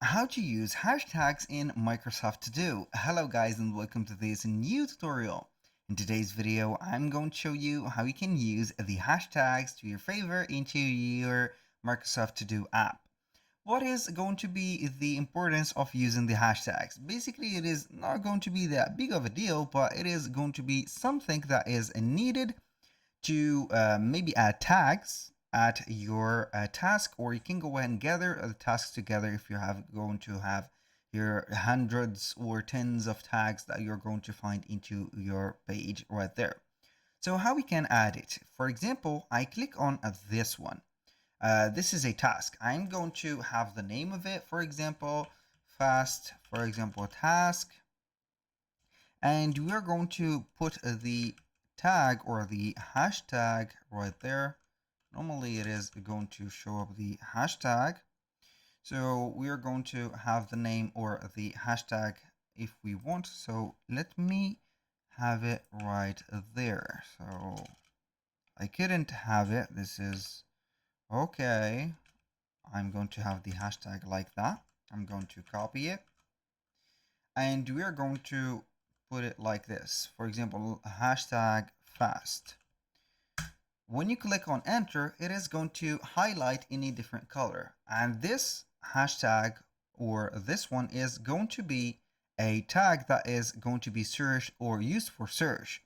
How to use hashtags in Microsoft To Do. Hello guys and welcome to this new tutorial. In today's video, I'm going to show you how you can use the hashtags to your favor into your Microsoft To Do app. What is going to be the importance of using the hashtags? Basically, it is not going to be that big of a deal, but it is going to be something that is needed to maybe add tags at your task, or you can go ahead and gather the tasks together if you have going to have your hundreds or tens of tags that you're going to find into your page right there. So how we can add it? For example, I click on this one. This is a task. I'm going to have the name of it, for example, fast, for example, task, and we're going to put the tag or the hashtag right there. Normally it is going to show up the hashtag. So we are going to have the name or the hashtag if we want. So let me have it right there. So I couldn't have it. This is okay. I'm going to have the hashtag like that. I'm going to copy it. And we are going to put it like this. For example, hashtag fast. When you click on enter, it is going to highlight in a different color. And this hashtag or this one is going to be a tag that is going to be searched or used for search.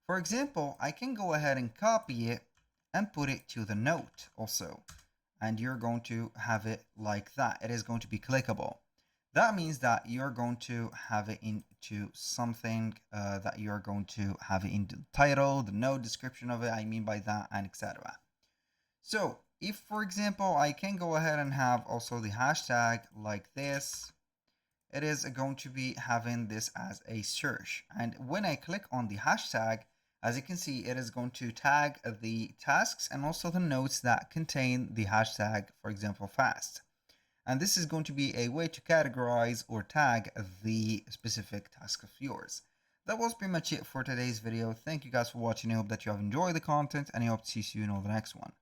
For example, I can go ahead and copy it and put it to the note also. And you're going to have it like that. It is going to be clickable. That means that you're going to have it into something that you're going to have it in the title, the note, description of it, I mean by that, and etc. So if, for example, I can go ahead and have also the hashtag like this, it is going to be having this as a search. And when I click on the hashtag, as you can see, it is going to tag the tasks and also the notes that contain the hashtag, for example, fast. And this is going to be a way to categorize or tag the specific task of yours. That was pretty much it for today's video. Thank you guys for watching. I hope that you have enjoyed the content and I hope to see you in all the next one.